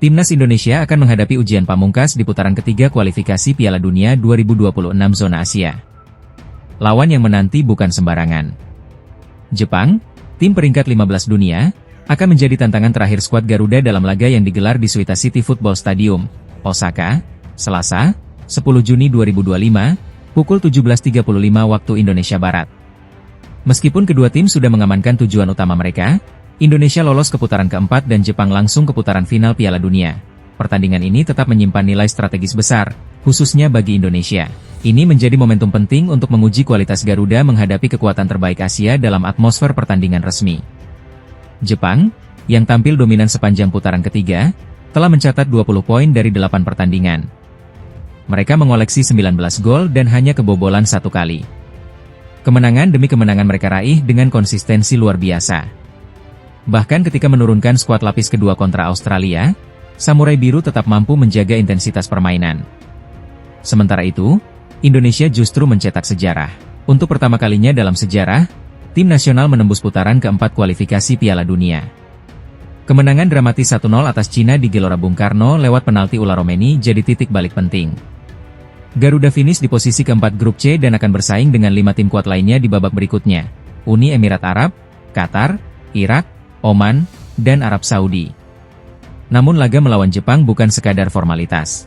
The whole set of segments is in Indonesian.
Timnas Indonesia akan menghadapi ujian pamungkas di putaran ketiga kualifikasi Piala Dunia 2026 zona Asia. Lawan yang menanti bukan sembarangan. Jepang, tim peringkat 15 dunia, akan menjadi tantangan terakhir skuad Garuda dalam laga yang digelar di Suita City Football Stadium, Osaka, Selasa, 10 Juni 2025, pukul 17.35 waktu Indonesia Barat. Meskipun kedua tim sudah mengamankan tujuan utama mereka, Indonesia lolos ke putaran keempat dan Jepang langsung ke putaran final Piala Dunia. Pertandingan ini tetap menyimpan nilai strategis besar, khususnya bagi Indonesia. Ini menjadi momentum penting untuk menguji kualitas Garuda menghadapi kekuatan terbaik Asia dalam atmosfer pertandingan resmi. Jepang, yang tampil dominan sepanjang putaran ketiga, telah mencatat 20 poin dari 8 pertandingan. Mereka mengoleksi 19 gol dan hanya kebobolan 1 kali. Kemenangan demi kemenangan mereka raih dengan konsistensi luar biasa. Bahkan ketika menurunkan skuad lapis kedua kontra Australia, Samurai Biru tetap mampu menjaga intensitas permainan. Sementara itu, Indonesia justru mencetak sejarah. Untuk pertama kalinya dalam sejarah, tim nasional menembus putaran keempat kualifikasi Piala Dunia. Kemenangan dramatis 1-0 atas Cina di Gelora Bung Karno lewat penalti ular Romeni jadi titik balik penting. Garuda finish di posisi keempat grup C dan akan bersaing dengan 5 tim kuat lainnya di babak berikutnya, Uni Emirat Arab, Qatar, Irak, Oman, dan Arab Saudi. Namun laga melawan Jepang bukan sekadar formalitas.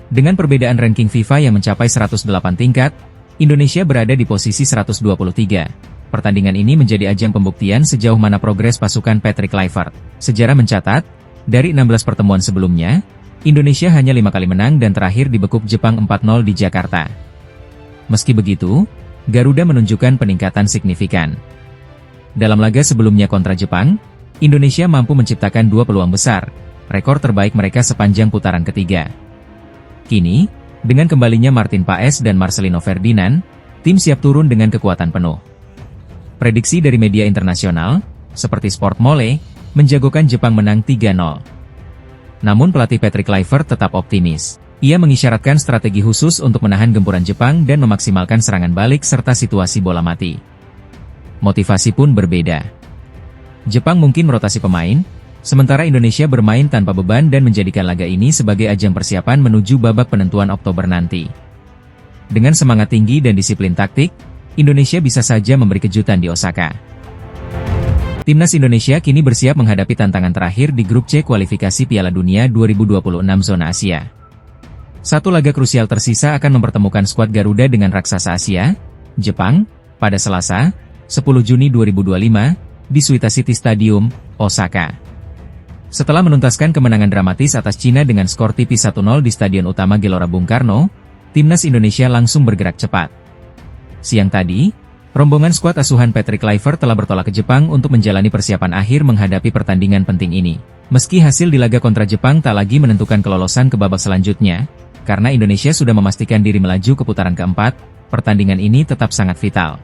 Dengan perbedaan ranking FIFA yang mencapai 108 tingkat, Indonesia berada di posisi 123. Pertandingan ini menjadi ajang pembuktian sejauh mana progres pasukan Patrick Kluivert. Sejarah mencatat, dari 16 pertemuan sebelumnya, Indonesia hanya 5 kali menang dan terakhir dibekuk Jepang 4-0 di Jakarta. Meski begitu, Garuda menunjukkan peningkatan signifikan. Dalam laga sebelumnya kontra Jepang, Indonesia mampu menciptakan 2 peluang besar, rekor terbaik mereka sepanjang putaran ketiga. Kini, dengan kembalinya Martin Paes dan Marcelino Ferdinand, tim siap turun dengan kekuatan penuh. Prediksi dari media internasional, seperti Sport Mole, menjagokan Jepang menang 3-0. Namun pelatih Patrick Kluivert tetap optimis. Ia mengisyaratkan strategi khusus untuk menahan gempuran Jepang dan memaksimalkan serangan balik serta situasi bola mati. Motivasi pun berbeda. Jepang mungkin merotasi pemain, sementara Indonesia bermain tanpa beban dan menjadikan laga ini sebagai ajang persiapan menuju babak penentuan Oktober nanti. Dengan semangat tinggi dan disiplin taktik, Indonesia bisa saja memberi kejutan di Osaka. Timnas Indonesia kini bersiap menghadapi tantangan terakhir di grup C kualifikasi Piala Dunia 2026 zona Asia. Satu laga krusial tersisa akan mempertemukan skuad Garuda dengan raksasa Asia, Jepang, pada Selasa, 10 Juni 2025, di Suita City Stadium, Osaka. Setelah menuntaskan kemenangan dramatis atas Cina dengan skor tipis 1-0 di Stadion Utama Gelora Bung Karno, Timnas Indonesia langsung bergerak cepat. Siang tadi, rombongan skuad asuhan Patrick Kluivert telah bertolak ke Jepang untuk menjalani persiapan akhir menghadapi pertandingan penting ini. Meski hasil di laga kontra Jepang tak lagi menentukan kelolosan ke babak selanjutnya, karena Indonesia sudah memastikan diri melaju ke putaran keempat, pertandingan ini tetap sangat vital.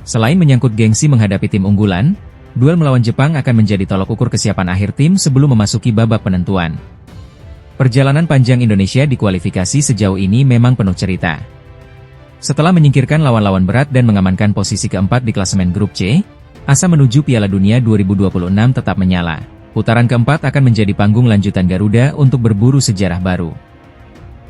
Selain menyangkut gengsi menghadapi tim unggulan, duel melawan Jepang akan menjadi tolok ukur kesiapan akhir tim sebelum memasuki babak penentuan. Perjalanan panjang Indonesia di kualifikasi sejauh ini memang penuh cerita. Setelah menyingkirkan lawan-lawan berat dan mengamankan posisi keempat di klasemen grup C, asa menuju Piala Dunia 2026 tetap menyala. Putaran keempat akan menjadi panggung lanjutan Garuda untuk berburu sejarah baru.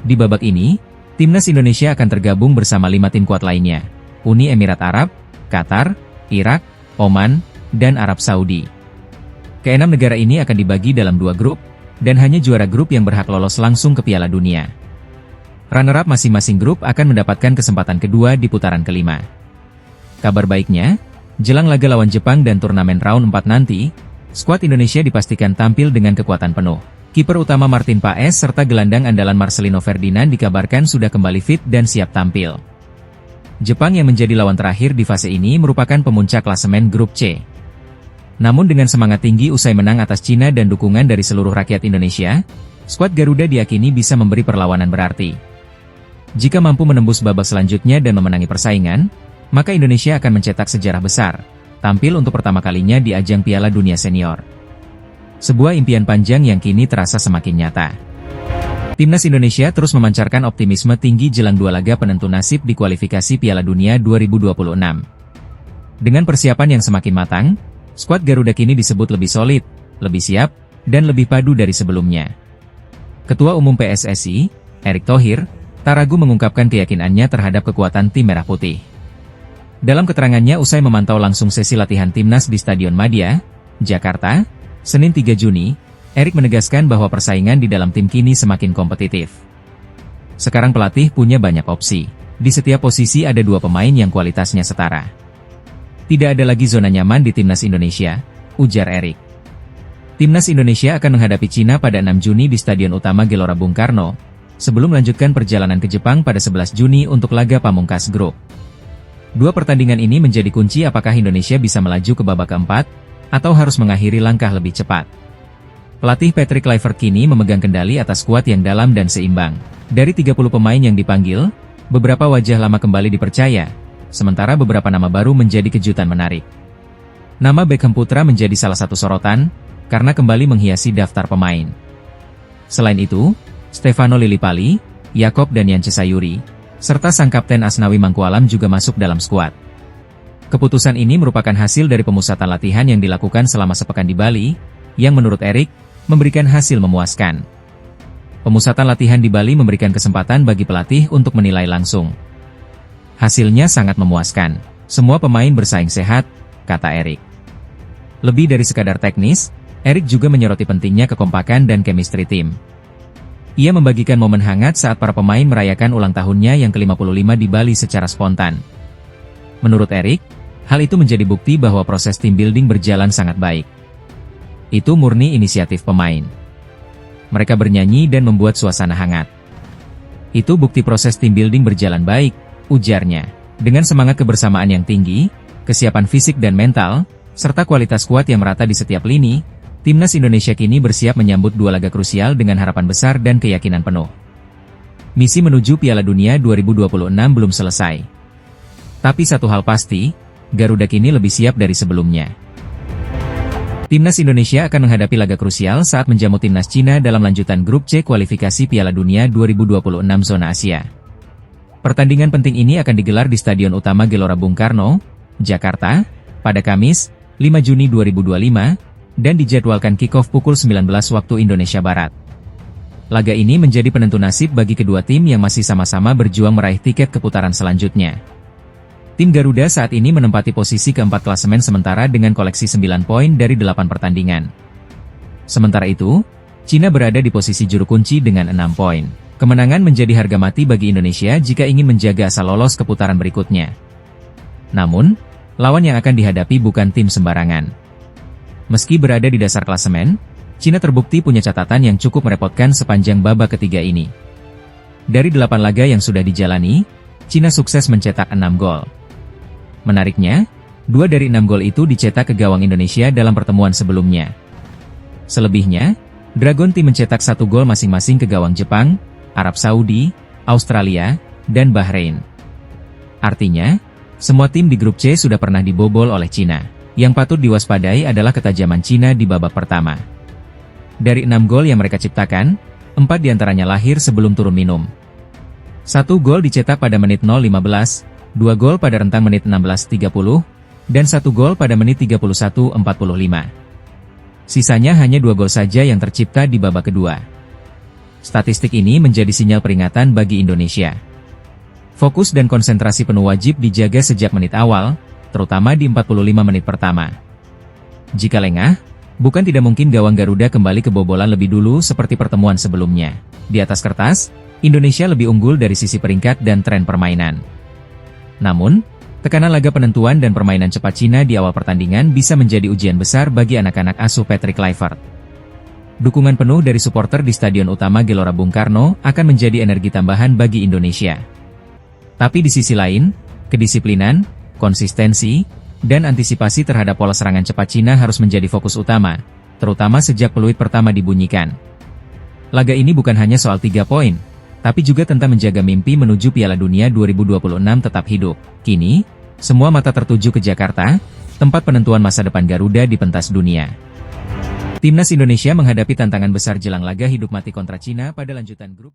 Di babak ini, Timnas Indonesia akan tergabung bersama 5 tim kuat lainnya, Uni Emirat Arab, Qatar, Irak, Oman, dan Arab Saudi. Keenam negara ini akan dibagi dalam 2 grup, dan hanya juara grup yang berhak lolos langsung ke Piala Dunia. Runner-up masing-masing grup akan mendapatkan kesempatan kedua di putaran kelima. Kabar baiknya, jelang laga lawan Jepang dan turnamen round 4 nanti, skuad Indonesia dipastikan tampil dengan kekuatan penuh. Kiper utama Martin Paes serta gelandang andalan Marcelino Ferdinand dikabarkan sudah kembali fit dan siap tampil. Jepang yang menjadi lawan terakhir di fase ini merupakan pemuncak klasemen grup C. Namun dengan semangat tinggi usai menang atas Cina dan dukungan dari seluruh rakyat Indonesia, skuad Garuda diyakini bisa memberi perlawanan berarti. Jika mampu menembus babak selanjutnya dan memenangi persaingan, maka Indonesia akan mencetak sejarah besar, tampil untuk pertama kalinya di ajang Piala Dunia Senior. Sebuah impian panjang yang kini terasa semakin nyata. Timnas Indonesia terus memancarkan optimisme tinggi jelang dua laga penentu nasib di kualifikasi Piala Dunia 2026. Dengan persiapan yang semakin matang, skuad Garuda kini disebut lebih solid, lebih siap, dan lebih padu dari sebelumnya. Ketua Umum PSSI, Erick Thohir, tak ragu mengungkapkan keyakinannya terhadap kekuatan tim Merah Putih. Dalam keterangannya usai memantau langsung sesi latihan Timnas di Stadion Madia, Jakarta, Senin 3 Juni, Erick menegaskan bahwa persaingan di dalam tim kini semakin kompetitif. Sekarang pelatih punya banyak opsi. Di setiap posisi ada dua pemain yang kualitasnya setara. Tidak ada lagi zona nyaman di Timnas Indonesia, ujar Erick. Timnas Indonesia akan menghadapi Cina pada 6 Juni di Stadion Utama Gelora Bung Karno, sebelum melanjutkan perjalanan ke Jepang pada 11 Juni untuk laga pamungkas grup. Dua pertandingan ini menjadi kunci apakah Indonesia bisa melaju ke babak keempat, atau harus mengakhiri langkah lebih cepat. Pelatih Patrick Kluivert kini memegang kendali atas skuad yang dalam dan seimbang. Dari 30 pemain yang dipanggil, beberapa wajah lama kembali dipercaya, sementara beberapa nama baru menjadi kejutan menarik. Nama Beckham Putra menjadi salah satu sorotan, karena kembali menghiasi daftar pemain. Selain itu, Stefano Lillipali, Yakob dan Yance Sayuri, serta sang kapten Asnawi Mangkualam juga masuk dalam skuad. Keputusan ini merupakan hasil dari pemusatan latihan yang dilakukan selama sepekan di Bali, yang menurut Erick, memberikan hasil memuaskan. Pemusatan latihan di Bali memberikan kesempatan bagi pelatih untuk menilai langsung. Hasilnya sangat memuaskan. Semua pemain bersaing sehat, kata Erick. Lebih dari sekadar teknis, Erick juga menyoroti pentingnya kekompakan dan chemistry tim. Ia membagikan momen hangat saat para pemain merayakan ulang tahunnya yang ke-55 di Bali secara spontan. Menurut Erick, hal itu menjadi bukti bahwa proses team building berjalan sangat baik. Itu murni inisiatif pemain. Mereka bernyanyi dan membuat suasana hangat. Itu bukti proses team building berjalan baik, ujarnya. Dengan semangat kebersamaan yang tinggi, kesiapan fisik dan mental, serta kualitas kuat yang merata di setiap lini, Timnas Indonesia kini bersiap menyambut dua laga krusial dengan harapan besar dan keyakinan penuh. Misi menuju Piala Dunia 2026 belum selesai. Tapi satu hal pasti, Garuda kini lebih siap dari sebelumnya. Timnas Indonesia akan menghadapi laga krusial saat menjamu Timnas Cina dalam lanjutan grup C kualifikasi Piala Dunia 2026 zona Asia. Pertandingan penting ini akan digelar di Stadion Utama Gelora Bung Karno, Jakarta, pada Kamis, 5 Juni 2025, dan dijadwalkan kick-off pukul 19 waktu Indonesia Barat. Laga ini menjadi penentu nasib bagi kedua tim yang masih sama-sama berjuang meraih tiket ke putaran selanjutnya. Tim Garuda saat ini menempati posisi keempat klasemen sementara dengan koleksi 9 poin dari 8 pertandingan. Sementara itu, Cina berada di posisi juru kunci dengan 6 poin. Kemenangan menjadi harga mati bagi Indonesia jika ingin menjaga asal lolos ke putaran berikutnya. Namun, lawan yang akan dihadapi bukan tim sembarangan. Meski berada di dasar klasemen, Cina terbukti punya catatan yang cukup merepotkan sepanjang babak ketiga ini. Dari 8 laga yang sudah dijalani, Cina sukses mencetak 6 gol. Menariknya, 2 dari 6 gol itu dicetak ke gawang Indonesia dalam pertemuan sebelumnya. Selebihnya, Dragon Team mencetak 1 gol masing-masing ke gawang Jepang, Arab Saudi, Australia, dan Bahrain. Artinya, semua tim di grup C sudah pernah dibobol oleh Cina. Yang patut diwaspadai adalah ketajaman Cina di babak pertama. Dari 6 gol yang mereka ciptakan, 4 diantaranya lahir sebelum turun minum. 1 gol dicetak pada menit 0:15, 2 gol pada rentang menit 16:30, dan 1 gol pada menit 31:45. Sisanya hanya 2 gol saja yang tercipta di babak kedua. Statistik ini menjadi sinyal peringatan bagi Indonesia. Fokus dan konsentrasi penuh wajib dijaga sejak menit awal, terutama di 45 menit pertama. Jika lengah, bukan tidak mungkin gawang Garuda kembali kebobolan lebih dulu seperti pertemuan sebelumnya. Di atas kertas, Indonesia lebih unggul dari sisi peringkat dan tren permainan. Namun, tekanan laga penentuan dan permainan cepat Cina di awal pertandingan bisa menjadi ujian besar bagi anak-anak asuh Patrick Kluivert. Dukungan penuh dari supporter di Stadion Utama Gelora Bung Karno akan menjadi energi tambahan bagi Indonesia. Tapi di sisi lain, kedisiplinan, konsistensi, dan antisipasi terhadap pola serangan cepat Cina harus menjadi fokus utama, terutama sejak peluit pertama dibunyikan. Laga ini bukan hanya soal 3 poin, tapi juga tentang menjaga mimpi menuju Piala Dunia 2026 tetap hidup. Kini, semua mata tertuju ke Jakarta, tempat penentuan masa depan Garuda di pentas dunia. Timnas Indonesia menghadapi tantangan besar jelang laga hidup mati kontra Cina pada lanjutan grup.